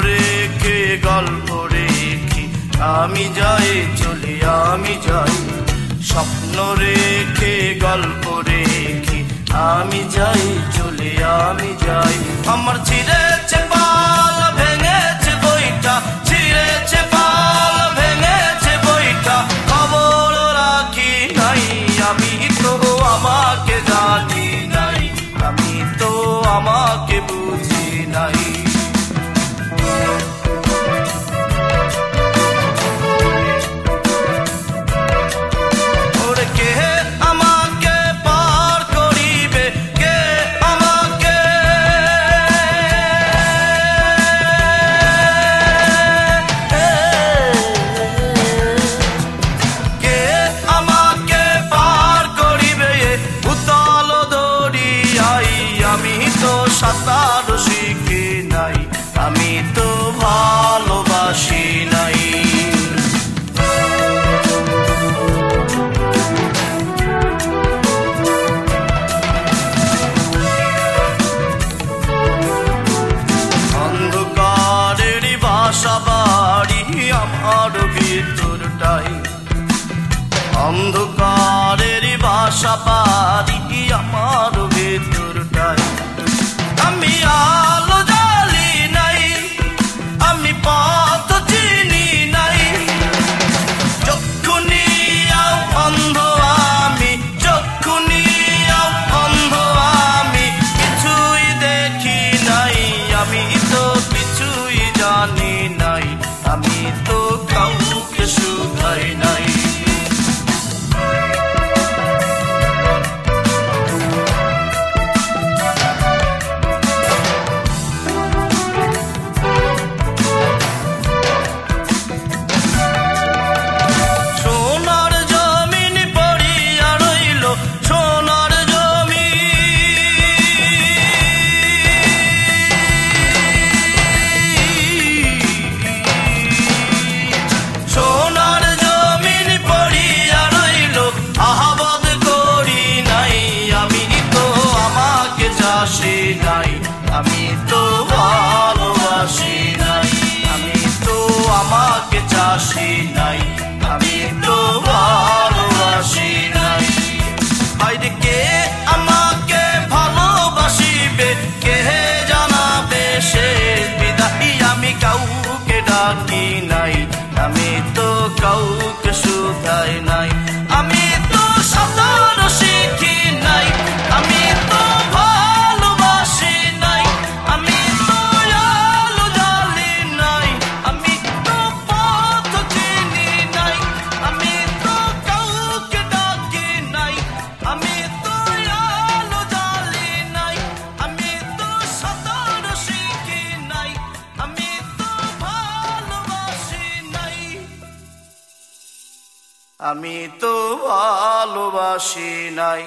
রেখে গল্প রেখে আমি যাই চলে আমি যাই, স্বপ্ন রেখে গল্প রেখে আমি যাই চলে আমি যাই। আমার ছিঁড়েছে পাল ভেঙেছে বইটা, ছিঁড়েছে পাল ভেঙেছে বইটা, খবর রাখি নাই আমি তো আমাকে জানি নাই, আমি তো আমাকে বুঝি নাই। সাঁতার শিখি নাই আমি তো ভালোবাসি নাই। অন্ধকারের বাসা বাড়ি আমার ভিতরটাই, অন্ধকারের বাসা বাড়ি আমার ভিতরটাই। আমি আলো জ্বালি নাই, আমি পথ চিনি নাই, যক্ষুনি অন্ধ আমি, যক্ষুনি অন্ধ আমি, কিছুই দেখি নাই আমি তো কিছুই জানি নাই, আমি তো কাউকে শুধাই নাই। আমি তো ভালোবাসি নাই, আমি তো আমাকে চাষি নাই, আমি তো ভালোবাসি নাই। আইরে কে আমাকে ভালোবাসিবে, কে জানাবে শেষ বিদায়, আমি কাউকে ডাকি নাই, আমি তো কাউকে শুধাই নাই, আমি তো সাঁতার শিখি নাই, আমি তো আমি তো ভালোবাসি নাই।